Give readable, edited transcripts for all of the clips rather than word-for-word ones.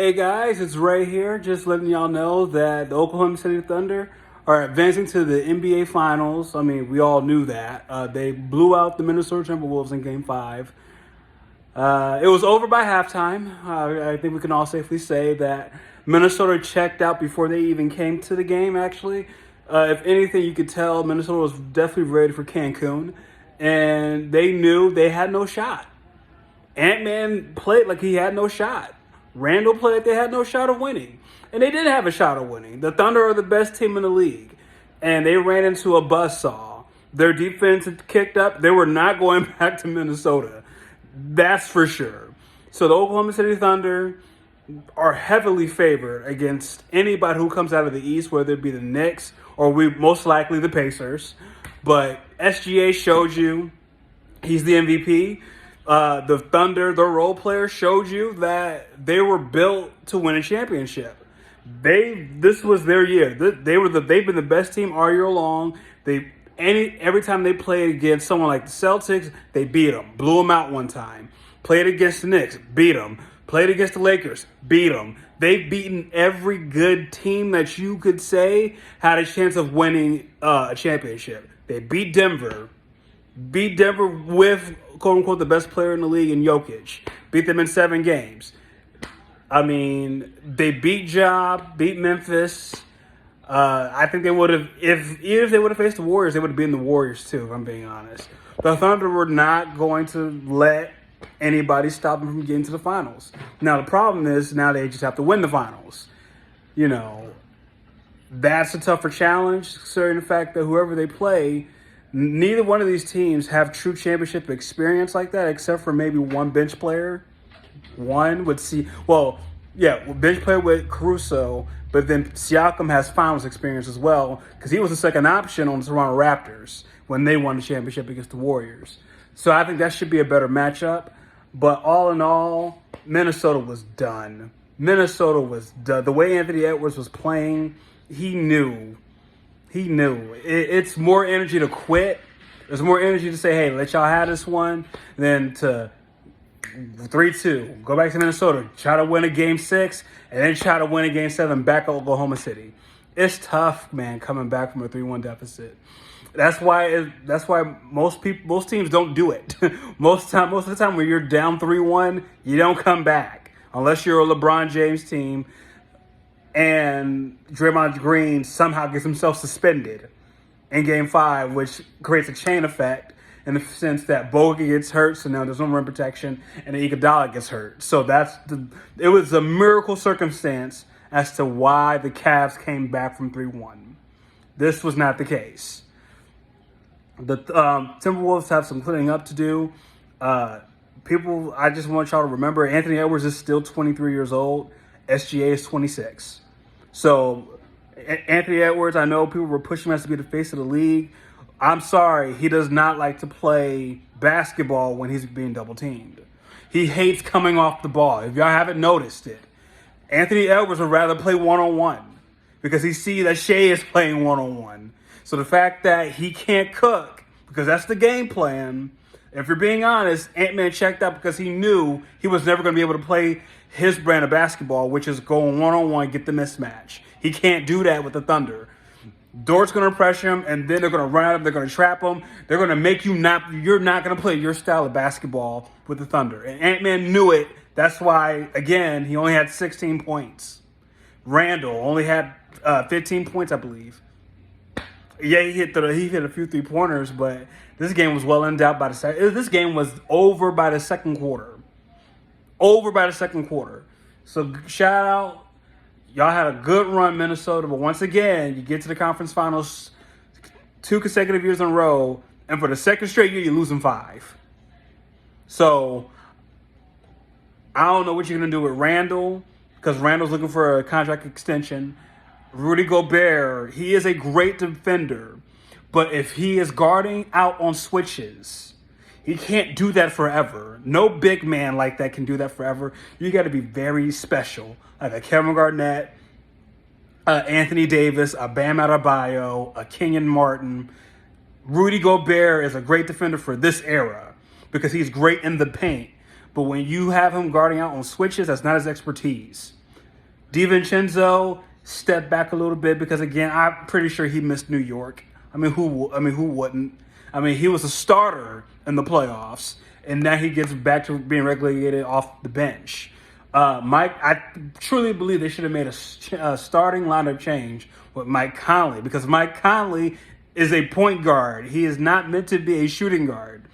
Hey guys, it's Ray here. Just letting y'all know that the Oklahoma City Thunder are advancing to the NBA Finals. I mean, we all knew that. They blew out the Minnesota Timberwolves in Game 5. It was over by halftime. I think we can all safely say that Minnesota checked out before they even came to the game, actually. If anything, you could tell Minnesota was definitely ready for Cancun. And they knew they had no shot. Ant-Man played like he had no shot. Randall played like they had no shot of winning. And they did have a shot of winning. The Thunder are the best team in the league. And they ran into a buzzsaw. Their defense had kicked up. They were not going back to Minnesota. That's for sure. So the Oklahoma City Thunder are heavily favored against anybody who comes out of the East, whether it be the Knicks or most likely the Pacers. But SGA showed you he's the MVP. The Thunder, their role players, showed you that they were built to win a championship. This was their year. They've been the best team all year long. Every time they played against someone like the Celtics, they beat them, blew them out one time. Played against the Knicks, beat them. Played against the Lakers, beat them. They've beaten every good team that you could say had a chance of winning a championship. They beat Denver with, quote-unquote, the best player in the league in Jokic. Beat them in 7 games. I mean, they beat beat Memphis. I think they would have, even if they would have faced the Warriors, they would have beaten the Warriors too, if I'm being honest. The Thunder were not going to let anybody stop them from getting to the finals. Now, the problem is now they just have to win the finals. You know, that's a tougher challenge, considering the fact that whoever they play, neither one of these teams have true championship experience like that, except for maybe one bench player. Bench player with Caruso, but then Siakam has finals experience as well, because he was the second option on the Toronto Raptors when they won the championship against the Warriors. So I think that should be a better matchup. But all in all, Minnesota was done. The way Anthony Edwards was playing, he knew. It's more energy to quit. There's more energy to say, hey, let y'all have this one, than to 3-2. Go back to Minnesota. Try to win a Game 6, and then try to win a Game 7 back at Oklahoma City. It's tough, man, coming back from a 3-1 deficit. That's why most teams don't do it. Most of the time when you're down 3-1, you don't come back. Unless you're a LeBron James team and Draymond Green somehow gets himself suspended in Game 5, which creates a chain effect in the sense that Bogut gets hurt, so now there's no rim protection, and Iguodala gets hurt. So it was a miracle circumstance as to why the Cavs came back from 3-1. This was not the case. The Timberwolves have some cleaning up to do. I just want y'all to remember, Anthony Edwards is still 23 years old. SGA is 26. So Anthony Edwards, I know people were pushing him as to be the face of the league. I'm sorry, he does not like to play basketball when he's being double teamed. He hates coming off the ball. If y'all haven't noticed it, Anthony Edwards would rather play one-on-one because he sees that Shea is playing one-on-one. So the fact that he can't cook, because that's the game plan, if you're being honest, Ant-Man checked out because he knew he was never going to be able to play his brand of basketball, which is going one-on-one, get the mismatch. He can't do that with the Thunder. Dort's going to pressure him, and then they're going to run at him. They're going to trap him. They're going to make you're not going to play your style of basketball with the Thunder. And Ant-Man knew it. That's why, again, he only had 16 points. Randall only had 15 points, I believe. Yeah, he hit a few 3-pointers, but this game was well endowed by this game was over by the second quarter. So shout out. Y'all had a good run, Minnesota, but once again, you get to the conference finals 2 consecutive years in a row, and for the second straight year, you're losing 5. So I don't know what you're going to do with Randall, because Randall's looking for a contract extension. Rudy Gobert, he is a great defender, but if he is guarding out on switches, he can't do that forever. No big man like that can do that forever. You got to be very special, like a Kevin Garnett, Anthony Davis, a Bam Adebayo, a Kenyon Martin. Rudy Gobert is a great defender for this era because he's great in the paint. But when you have him guarding out on switches, that's not his expertise. DiVincenzo stepped back a little bit because, again, I'm pretty sure he missed New York. I mean, who wouldn't? I mean, he was a starter in the playoffs, and now he gets back to being relegated off the bench. I truly believe they should have made a starting lineup change with Mike Conley, because Mike Conley is a point guard. He is not meant to be a shooting guard.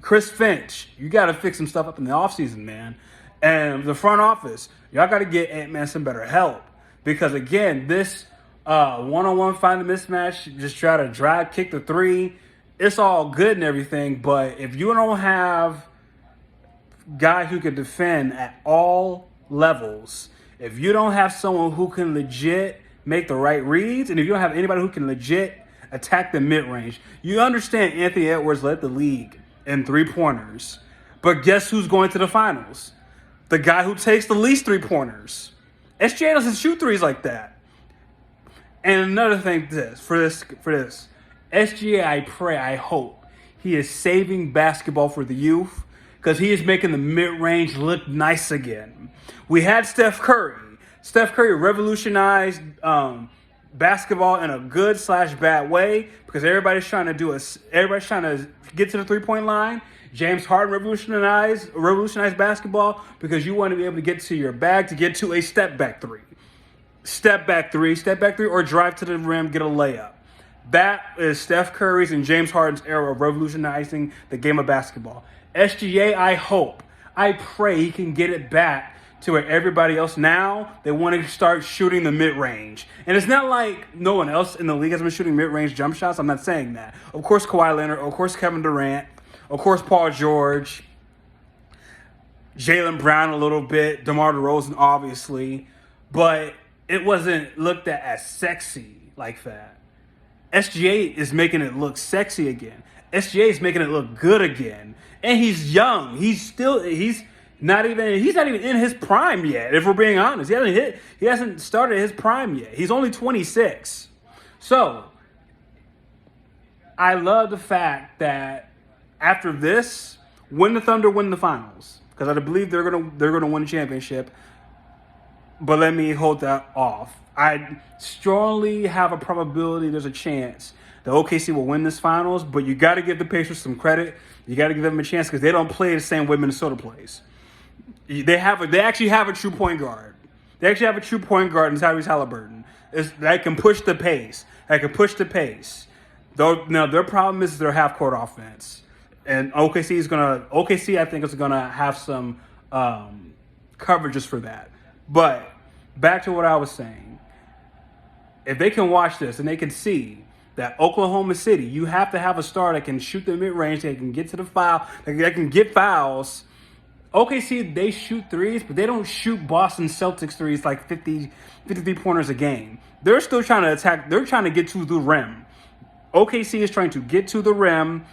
Chris Finch, you got to fix some stuff up in the offseason, man. And the front office, y'all got to get Ant-Man some better help. Because, again, this one-on-one finding mismatch, just try to drive, kick the three, it's all good and everything. But if you don't have guys who can defend at all levels, if you don't have someone who can legit make the right reads, and if you don't have anybody who can legit attack the mid-range, you understand Anthony Edwards led the league in three-pointers. But guess who's going to the finals? The guy who takes the least three-pointers. SGA doesn't shoot threes like that. And another thing, for this, SGA, I hope he is saving basketball for the youth, because he is making the mid-range look nice again. We had Steph Curry. Steph Curry revolutionized basketball in a good/bad way, because everybody's trying to get to the three-point line. James Harden revolutionized basketball because you want to be able to get to your bag to get to a step back three, or drive to the rim, get a layup. That is Steph Curry's and James Harden's era of revolutionizing the game of basketball. SGA, I pray he can get it back to where everybody else now, they want to start shooting the mid-range. And it's not like no one else in the league has been shooting mid-range jump shots. I'm not saying that. Of course, Kawhi Leonard. Of course, Kevin Durant. Of course, Paul George. Jaylen Brown a little bit. DeMar DeRozan, obviously. But it wasn't looked at as sexy like that. SGA is making it look sexy again. SGA is making it look good again. And he's young. He's not even in his prime yet, if we're being honest. He hasn't started his prime yet. He's only 26. So I love the fact that after this, when the Thunder win the finals, because I believe they're gonna win the championship. But let me hold that off. I strongly have a probability, there's a chance that OKC will win this finals, but you got to give the Pacers some credit. You got to give them a chance, because they don't play the same way Minnesota plays. They actually have a true point guard. They actually have a true point guard in Tyrese Halliburton. That can push the pace. Though now their problem is their half court offense, and OKC I think is gonna have some coverages for that. But back to what I was saying. If they can watch this and they can see that Oklahoma City, you have to have a star that can shoot the mid-range, that can get to the foul, that can get fouls. OKC, they shoot threes, but they don't shoot Boston Celtics threes like 53 pointers a game. They're still trying to attack. They're trying to get to the rim. OKC is trying to get to the rim,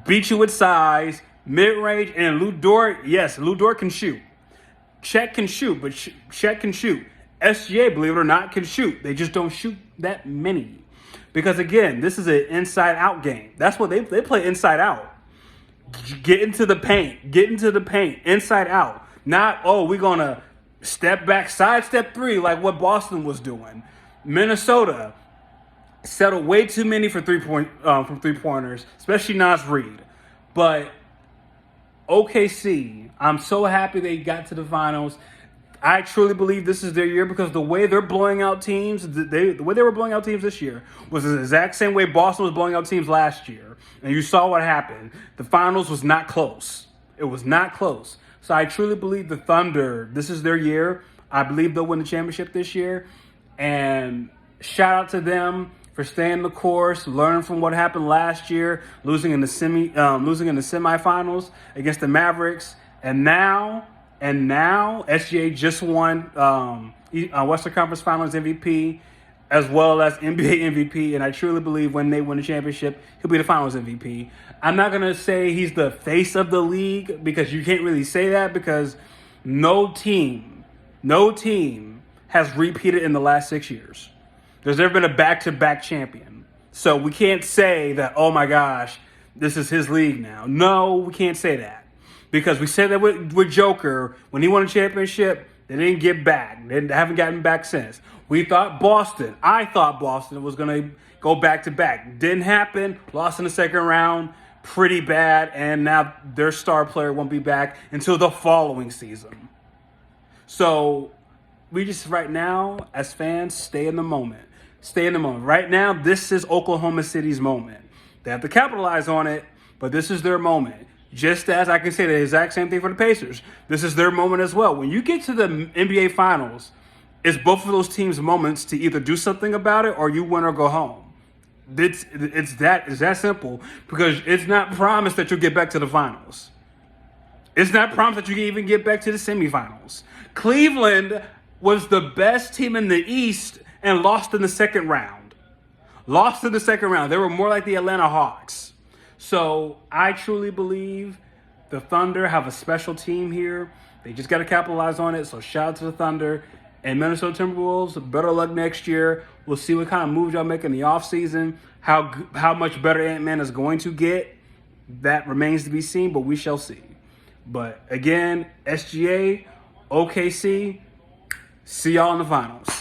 beat you with size, mid-range, and Lou Dort can shoot. Chet can shoot, but Chet can shoot. SGA, believe it or not, can shoot. They just don't shoot that many. Because, again, this is an inside-out game. That's what they play inside out. Get into the paint, inside out. Not, we're going to step back, sidestep three like what Boston was doing. Minnesota settled way too many from three-pointers, especially Naz Reid. But OKC, I'm so happy they got to the finals. I truly believe this is their year, because the way they're blowing out teams, the way they were blowing out teams this year was the exact same way Boston was blowing out teams last year. And you saw what happened. The finals was not close. It was not close. So I truly believe the Thunder, this is their year. I believe they'll win the championship this year. And shout out to them for staying the course, learning from what happened last year, losing in the semifinals against the Mavericks. And now SGA just won Western Conference Finals MVP, as well as NBA MVP, and I truly believe when they win the championship, he'll be the Finals MVP. I'm not going to say he's the face of the league, because you can't really say that, because no team has repeated in the last 6 years. There's never been a back-to-back champion. So we can't say that, oh my gosh, this is his league now. No, we can't say that. Because we said that with Joker, when he won a championship, They didn't get back. They haven't gotten back since. I thought Boston was going to go back to back. Didn't happen. Lost in the second round. Pretty bad. And now their star player won't be back until the following season. So we just right now, as fans, stay in the moment. Stay in the moment. Right now, this is Oklahoma City's moment. They have to capitalize on it, but this is their moment. Just as I can say the exact same thing for the Pacers. This is their moment as well. When you get to the NBA Finals, it's both of those teams' moments to either do something about it or you win or go home. It's that simple, because it's not promised that you'll get back to the finals. It's not promised that you can even get back to the semifinals. Cleveland was the best team in the East and lost in the second round. They were more like the Atlanta Hawks. So I truly believe the Thunder have a special team here. They just got to capitalize on it. So shout out to the Thunder. And Minnesota Timberwolves, better luck next year. We'll see what kind of moves y'all make in the offseason. How much better Ant-Man is going to get. That remains to be seen, but we shall see. But again, SGA, OKC, see y'all in the finals.